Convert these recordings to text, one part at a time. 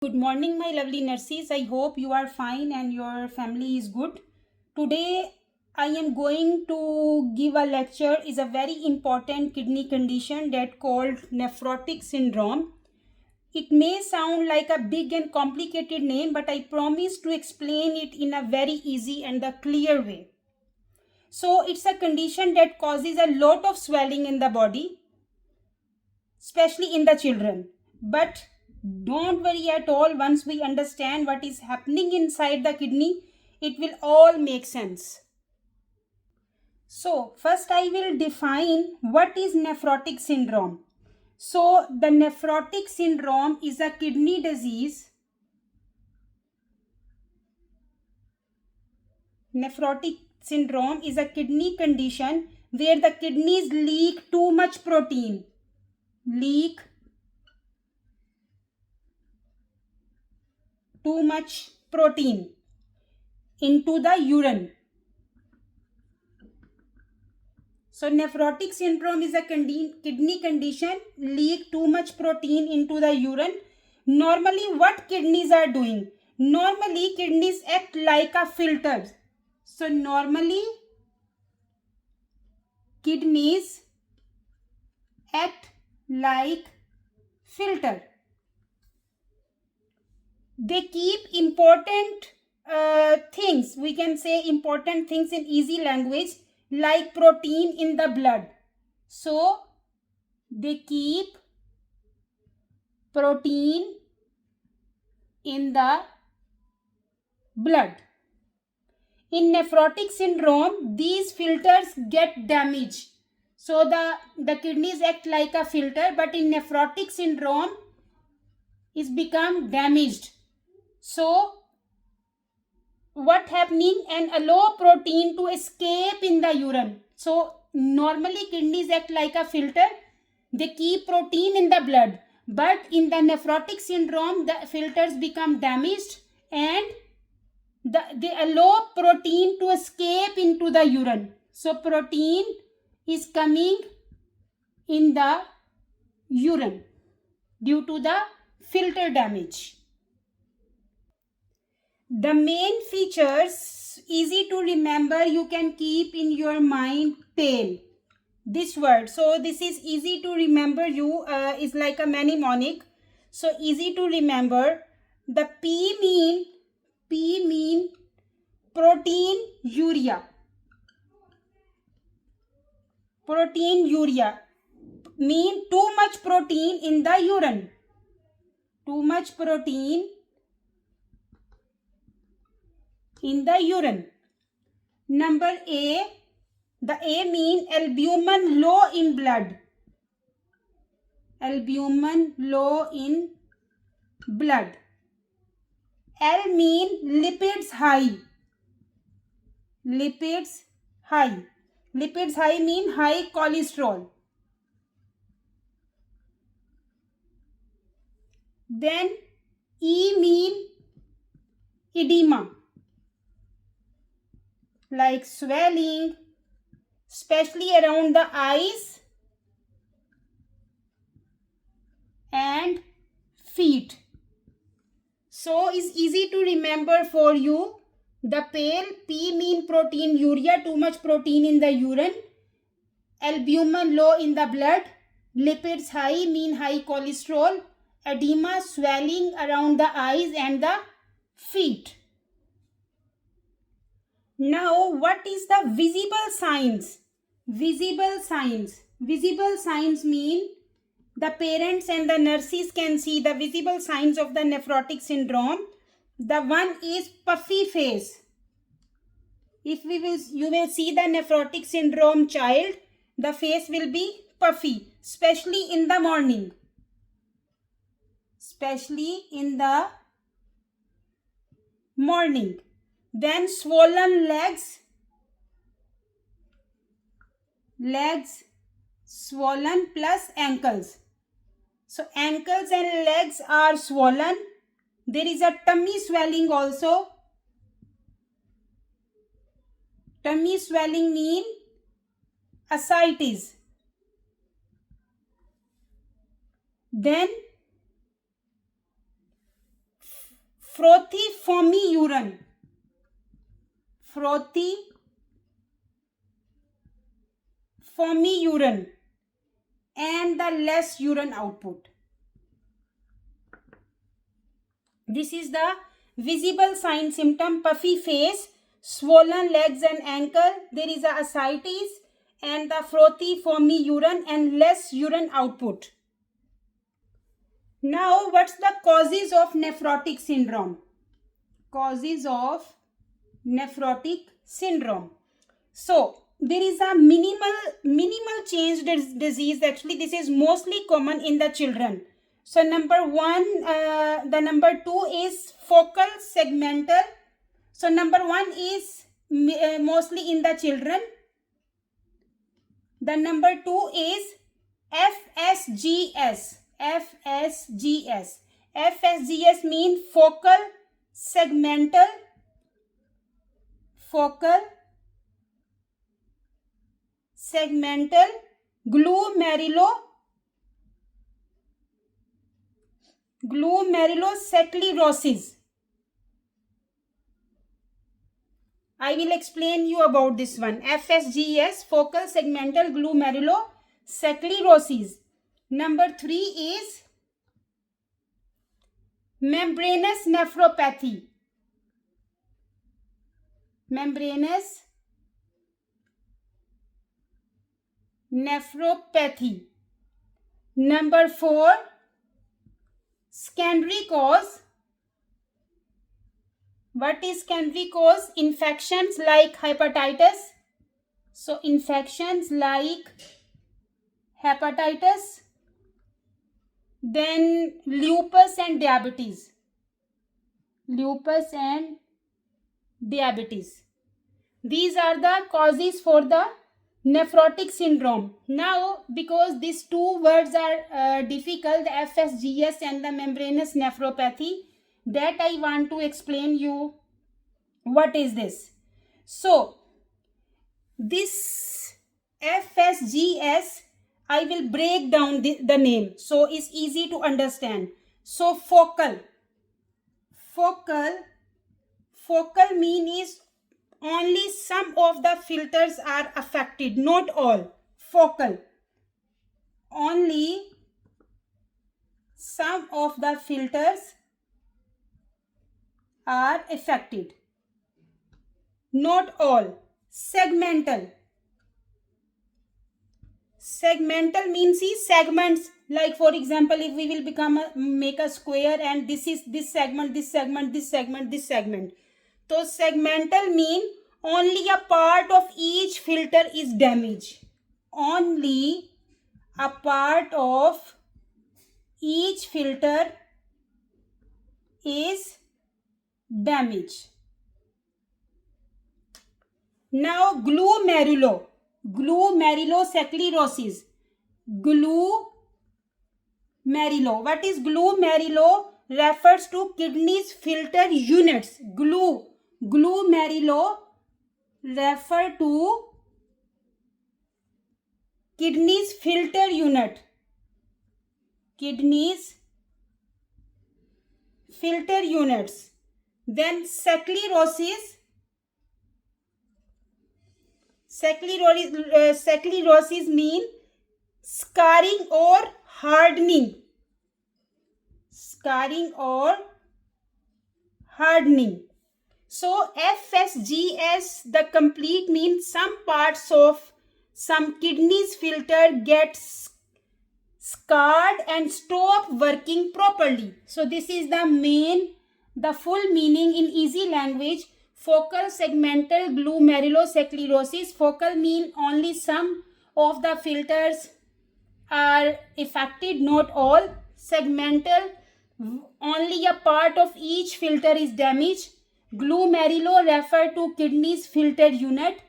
Good morning, my lovely nurses. I hope you are fine and your family is good. Today, I am going to give a lecture. Is a very important kidney condition that called nephrotic syndrome. It may sound like a big and complicated name, but I promise to explain it in a very easy and a clear way. So, it's a condition that causes a lot of swelling in the body, especially in the children. But don't worry at all. Once we understand what is happening inside the kidney, it will all make sense. So first I will define what is nephrotic syndrome. So the nephrotic syndrome is a kidney disease. Nephrotic syndrome is a kidney condition where the kidneys leak too much protein. Leak too much protein into the urine. So nephrotic syndrome is a kidney condition, leak too much protein into the urine. Normally what kidneys are doing? Normally kidneys act like a filter. So normally kidneys act like filter. They keep important things, we can say important things in easy language, like protein in the blood. So they keep protein in the blood. In nephrotic syndrome, these filters get damaged. So the kidneys act like a filter, but in nephrotic syndrome is become damaged. So what happening, and allow protein to escape in the urine. So normally kidneys act like a filter. They keep protein in the blood, but in the nephrotic syndrome the filters become damaged and they allow protein to escape into the urine. So protein is coming in the urine due to the filter damage. The main features, easy to remember, you can keep in your mind: pale. This word, so this is easy to remember, you is like a mnemonic, so easy to remember. The P mean proteinuria. Proteinuria mean too much protein in the urine. Too much protein in the urine. Number A, the A mean albumin low in blood. Albumin low in blood. L mean lipids high. Lipids high. Lipids high mean high cholesterol. Then E mean edema, like swelling, especially around the eyes and feet. So it's easy to remember for you. The pale, P mean proteinuria, too much protein in the urine. Albumin low in the blood. Lipids high mean high cholesterol. Edema, swelling around the eyes and the feet. Now, what is the visible signs? Visible signs. Visible signs mean the parents and the nurses can see the visible signs of the nephrotic syndrome. The one is puffy face. If you will see the nephrotic syndrome child, the face will be puffy, especially in the morning. Especially in the morning. Then swollen legs, swollen plus ankles. So ankles and legs are swollen. There is a tummy swelling also. Tummy swelling mean ascites. Then frothy foamy urine, frothy foamy urine, and the less urine output. This is the visible sign symptom: puffy face, swollen legs and ankle. There is a ascites and the frothy foamy urine and less urine output. Now, what's the causes of nephrotic syndrome? Causes of nephrotic syndrome. So, there is a minimal change disease. Actually, this is mostly common in the children. So, number one, the number two is focal segmental. So, number one is mostly in the children. The number two is FSGS. FSGS. FSGS means focal segmental glomerulosclerosis. I will explain you about this one. FSGS, focal segmental glomerulosclerosis. Number three is membranous nephropathy. Membranous nephropathy. Number four, secondary cause. What is secondary cause? Infections like hepatitis. So, infections like hepatitis. Then lupus and diabetes. Lupus and diabetes. These are the causes for the nephrotic syndrome. Now, because these two words are difficult, the FSGS and the membranous nephropathy, that I want to explain you what is this. So, this FSGS, I will break down the name so it's easy to understand. So, focal mean is only some of the filters are affected, not all. Focal, only some of the filters are affected, not all. Segmental means is segments. Like for example, if we will make a square and this is this segment. So segmental mean only a part of each filter is damaged. Only a part of each filter is damaged. Now glomerulosclerosis. What is glomerulo? Refers to kidneys filter units. Glomerulo refer to kidneys filter unit. Kidneys filter units. Then sclerosis. Sclerosis mean scarring or hardening. So FSGS, the complete means some parts of some kidneys filter gets scarred and stop working properly. So this is the full meaning in easy language. Focal segmental glomerulosclerosis. Focal mean only some of the filters are affected, not all. Segmental, only a part of each filter is damaged. Glomerulo refer to kidneys filter unit.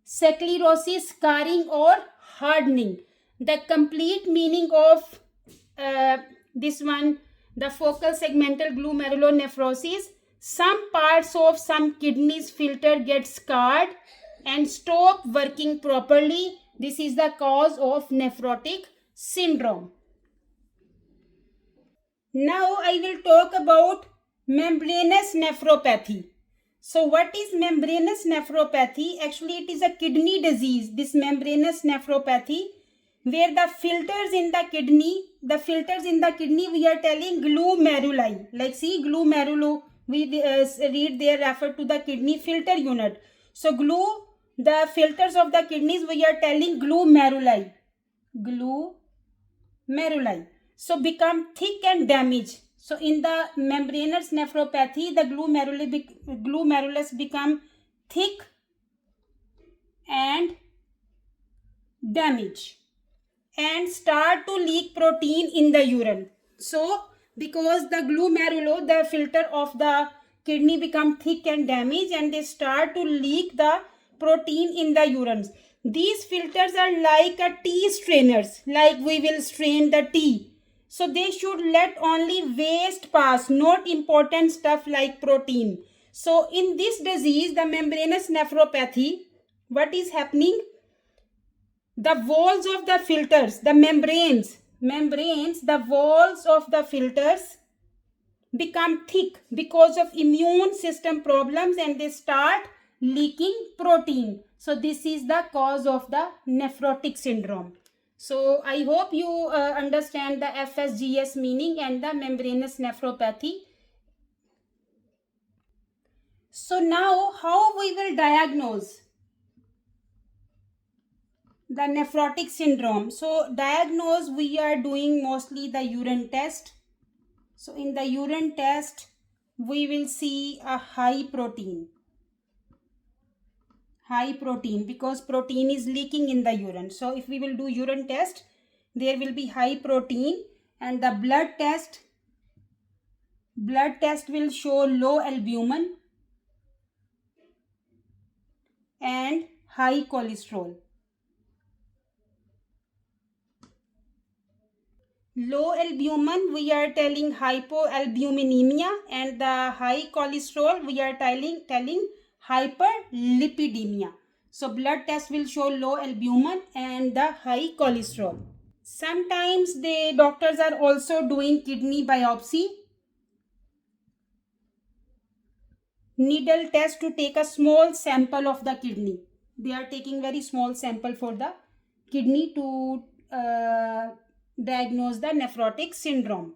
Sclerosis, scarring or hardening. The complete meaning of this one, the focal segmental glomerulonephrosis, some parts of some kidneys filter get scarred and stop working properly. This is the cause of nephrotic syndrome. Now I will talk about Membranous nephropathy. So what is membranous nephropathy? Actually, it is a kidney disease, this membranous nephropathy, where the filters in the kidney, we are telling glomeruli. Like see, glomerulo, we read there refer to the kidney filter unit. So the filters of the kidneys, we are telling glomeruli. Glomeruli. So become thick and damaged. So in the membranous nephropathy, the glomerulus become thick and damaged and start to leak protein in the urine. So because the glomerulo, the filter of the kidney become thick and damaged and they start to leak the protein in the urine. These filters are like a tea strainers, like we will strain the tea. So they should let only waste pass, not important stuff like protein. So in this disease, the membranous nephropathy, what is happening? The walls of the filters, the membranes, the walls of the filters become thick because of immune system problems and they start leaking protein. So this is the cause of the nephrotic syndrome. So I hope you understand the FSGS meaning and the membranous nephropathy. So now how we will diagnose the nephrotic syndrome? So diagnose, we are doing mostly the urine test. So in the urine test, we will see a high protein because protein is leaking in the urine. So if we will do urine test, there will be high protein. And the blood test will show low albumin and high cholesterol. Low albumin, we are telling hypoalbuminemia, and the high cholesterol, we are telling hyperlipidemia. So blood test will show low albumin and the high cholesterol. Sometimes the doctors are also doing kidney biopsy, needle test to take a small sample of the kidney. They are taking very small sample for the kidney to diagnose the nephrotic syndrome.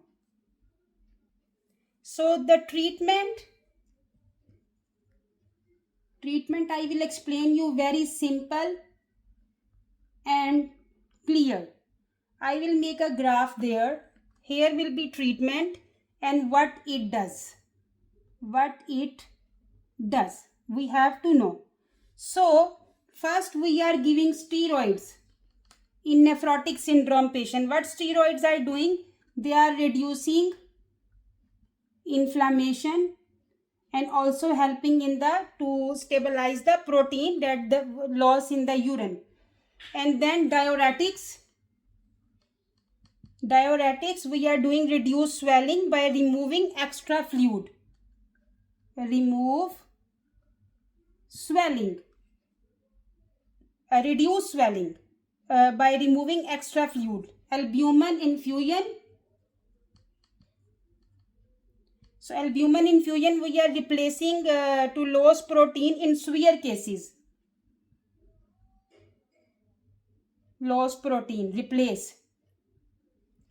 So the treatment I will explain you very simple and clear. I will make a graph there. Here will be treatment and what it does. We have to know. So first we are giving steroids in nephrotic syndrome patient. What steroids are doing? They are reducing inflammation and also helping in to stabilize the protein that the loss in the urine. And then diuretics, we are doing reduce swelling by removing extra fluid. Reduce swelling by removing extra fluid. Albumin infusion. So albumin infusion, we are replacing to lose protein in severe cases. Loss protein, replace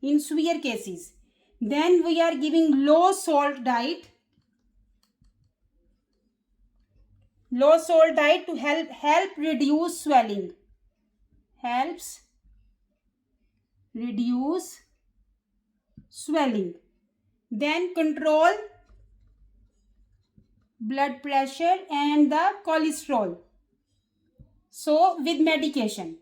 in severe cases. Then we are giving low salt diet to help reduce swelling. Helps reduce swelling. Then control blood pressure and the cholesterol. So with medication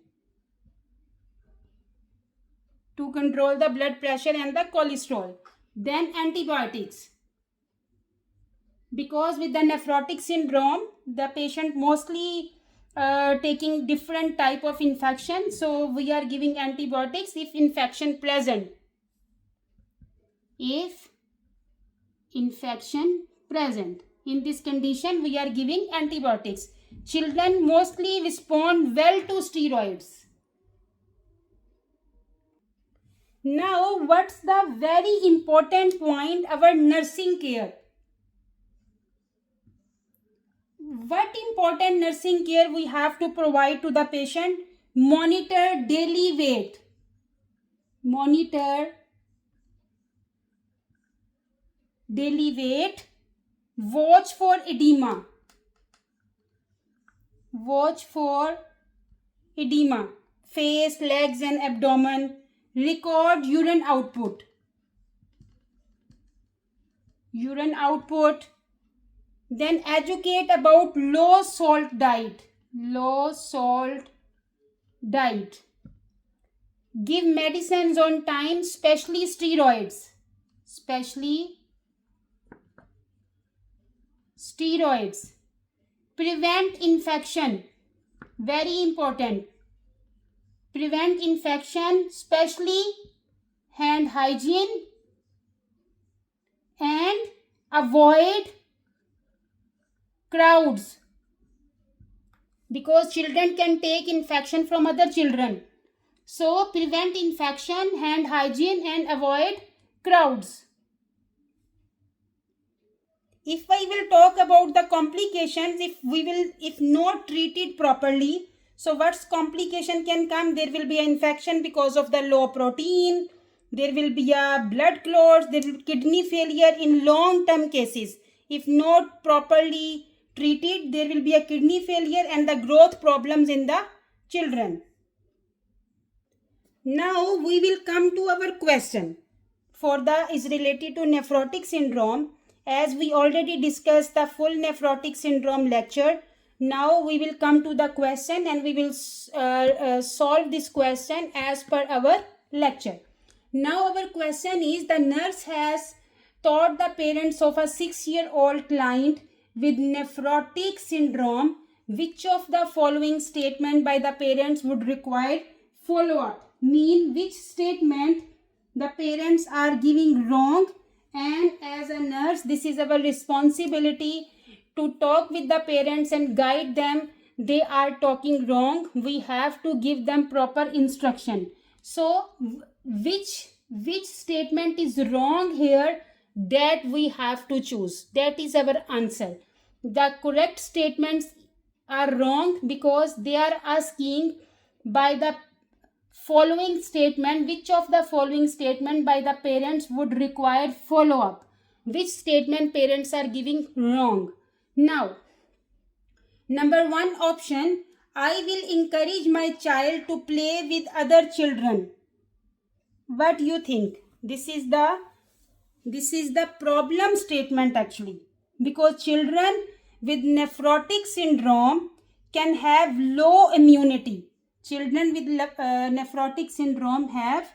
to control the blood pressure and the cholesterol. Then antibiotics. Because with the nephrotic syndrome, the patient mostly taking different type of infection. So we are giving antibiotics if infection present. If infection present. In this condition, we are giving antibiotics. Children mostly respond well to steroids. Now, what's the very important point, our nursing care? what important nursing care we have to provide to the patient? Monitor daily weight. Monitor daily weight. Watch for edema. Watch for edema. Face, legs and abdomen. Record urine output. Urine output. Then educate about low salt diet. Low salt diet. Give medicines on time, especially steroids. Especially steroids. Prevent infection. Very important. Prevent infection, especially hand hygiene, and avoid crowds, because children can take infection from other children. So prevent infection, hand hygiene and avoid crowds. If I will talk about the complications, if not treated properly, so what's complication can come? There will be an infection because of the low protein. There will be a blood clots. There will be kidney failure in long-term cases. If not properly treated, there will be a kidney failure and the growth problems in the children. Now we will come to our question is related to nephrotic syndrome. As we already discussed the full nephrotic syndrome lecture, now we will come to the question and we will solve this question as per our lecture. Now our question is, the nurse has taught the parents of a 6-year-old client with nephrotic syndrome, which of the following statement by the parents would require follow-up? Mean which statement the parents are giving wrong, and as a nurse this is our responsibility to talk with the parents and guide them. They are talking wrong, we have to give them proper instruction. So which statement is wrong here, that we have to choose. That is our answer. The correct statements are wrong because they are asking by the following statement, which of the following statement by the parents would require follow-up. Which statement parents are giving wrong. Now, number 1 option, I will encourage my child to play with other children. What do you think? This is the problem statement actually, because children with nephrotic syndrome can have low immunity. Children with nephrotic syndrome have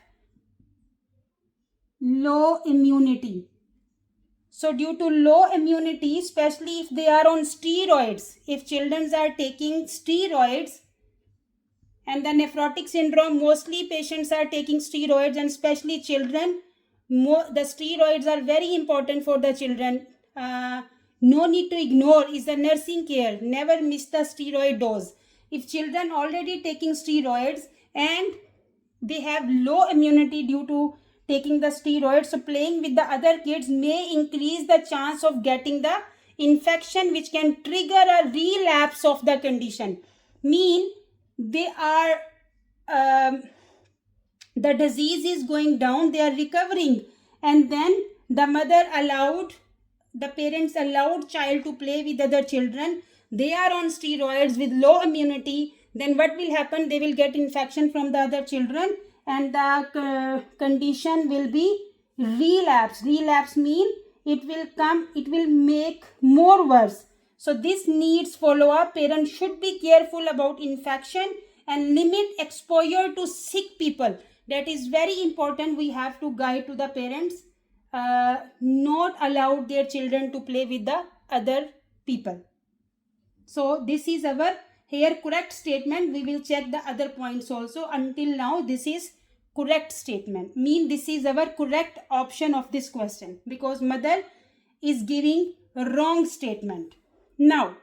low immunity. So due to low immunity, especially if they are on steroids, if children are taking steroids, and the nephrotic syndrome, mostly patients are taking steroids, and especially children, the steroids are very important for the children. No need to ignore is the nursing care. Never miss the steroid dose. If children already taking steroids and they have low immunity due to taking the steroids, so playing with the other kids may increase the chance of getting the infection, which can trigger a relapse of the condition. Mean they are the disease is going down, they are recovering, and then the parents allowed child to play with other children. They are on steroids with low immunity. Then what will happen? They will get infection from the other children and the condition will be relapse. Relapse mean it will make more worse. So this needs follow-up. Parents should be careful about infection and limit exposure to sick people. That is very important. We have to guide to the parents, not allow their children to play with the other people. So this is our here correct statement. We will check the other points also. Until now this is correct statement. Mean this is our correct option of this question, because mother is giving wrong statement. Now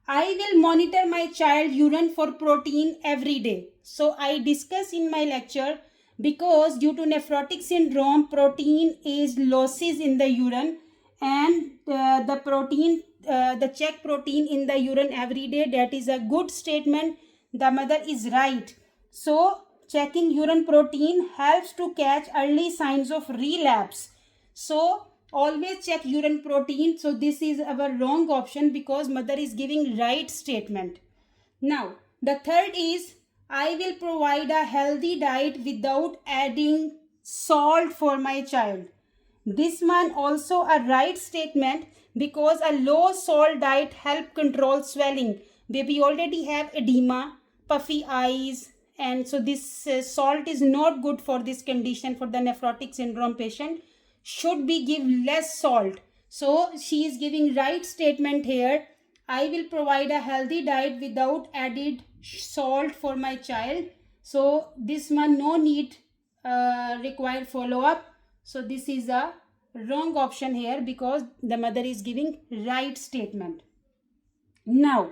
I will monitor my child urine for protein every day. So I discuss in my lecture, because due to nephrotic syndrome, protein is losses in the urine, and the protein the check protein in the urine every day. That is a good statement. The mother is right. So checking urine protein helps to catch early signs of relapse. So always check urine protein. So this is our wrong option because mother is giving right statement. Now the third is, I will provide a healthy diet without adding salt for my child. This one also a right statement because a low salt diet help control swelling. Baby already have edema, puffy eyes, and so this salt is not good for this condition. For the nephrotic syndrome patient should be give less salt. So she is giving right statement here. I will provide a healthy diet without added salt for my child. So this one no need require follow up. So this is a wrong option here because the mother is giving right statement. Now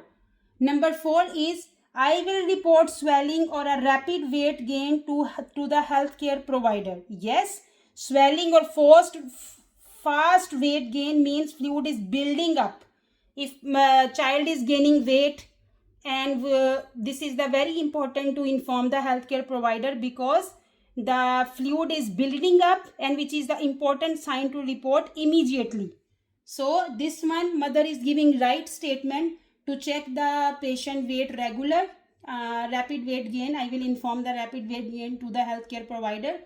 number 4 is, I will report swelling or a rapid weight gain to the healthcare provider. Yes, swelling or fast weight gain means fluid is building up. If child is gaining weight, and this is the very important to inform the healthcare provider because the fluid is building up, and which is the important sign to report immediately. So this one mother is giving right statement to check the patient weight regular. Rapid weight gain, I will inform the rapid weight gain to the healthcare provider.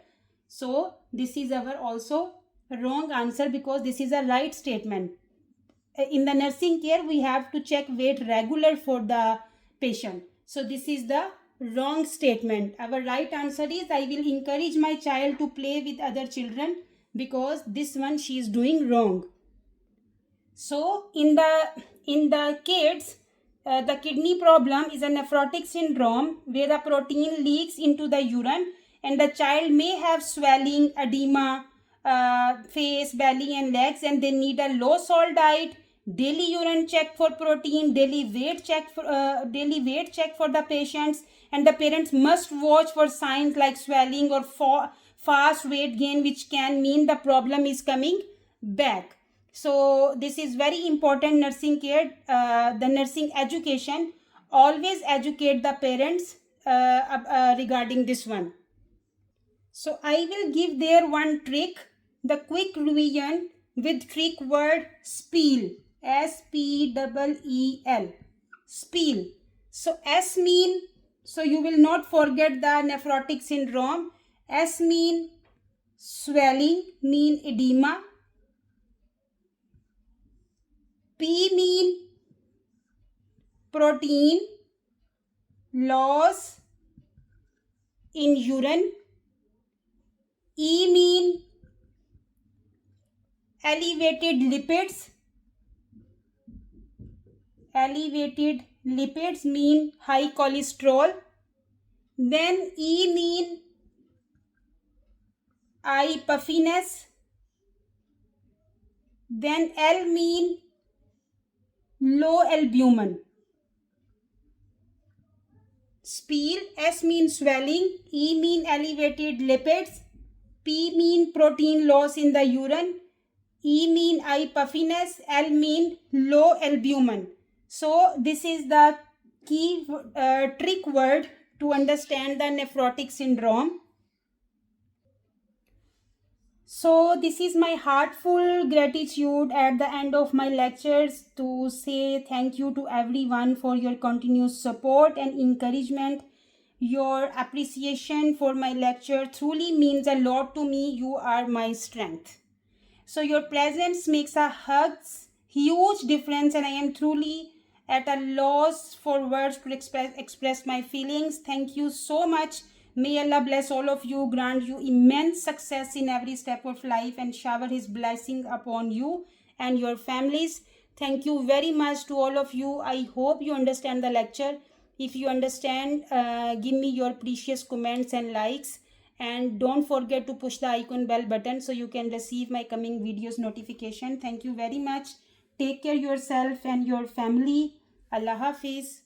So this is our also wrong answer because this is a right statement. In the nursing care we have to check weight regular for the patient. So this is the wrong statement. Our right answer is, I will encourage my child to play with other children, because this one she is doing wrong. So in the kids, the kidney problem is a nephrotic syndrome where the protein leaks into the urine, and the child may have swelling, edema, face, belly and legs, and they need a low salt diet, daily urine check for protein, daily weight check for the patients, and the parents must watch for signs like swelling or fast weight gain, which can mean the problem is coming back. So this is very important nursing care. The nursing education, always educate the parents regarding this one. So I will give there one trick, the quick revision with trick word SPEEL, SPEEL, SPEEL. So S mean, so you will not forget the nephrotic syndrome. S mean swelling, mean edema. P mean protein loss in urine. E mean elevated lipids. Elevated lipids mean high cholesterol. Then E mean eye puffiness. Then L mean low albumin. SPEEL, S mean swelling, E mean elevated lipids, P mean protein loss in the urine, E mean eye puffiness, L mean low albumin. So this is the key trick word to understand the nephrotic syndrome. So this is my heartful gratitude at the end of my lectures to say thank you to everyone for your continuous support and encouragement. Your appreciation for my lecture truly means a lot to me. You are my strength. So your presence makes a huge difference, and I am truly at a loss for words to express my feelings. Thank you so much. May Allah bless all of you, grant you immense success in every step of life, and shower His blessing upon you and your families. Thank you very much to all of you. I hope you understand the lecture. If you understand, give me your precious comments and likes. And don't forget to push the icon bell button so you can receive my coming videos notification. Thank you very much. Take care yourself and your family. Allah Hafiz.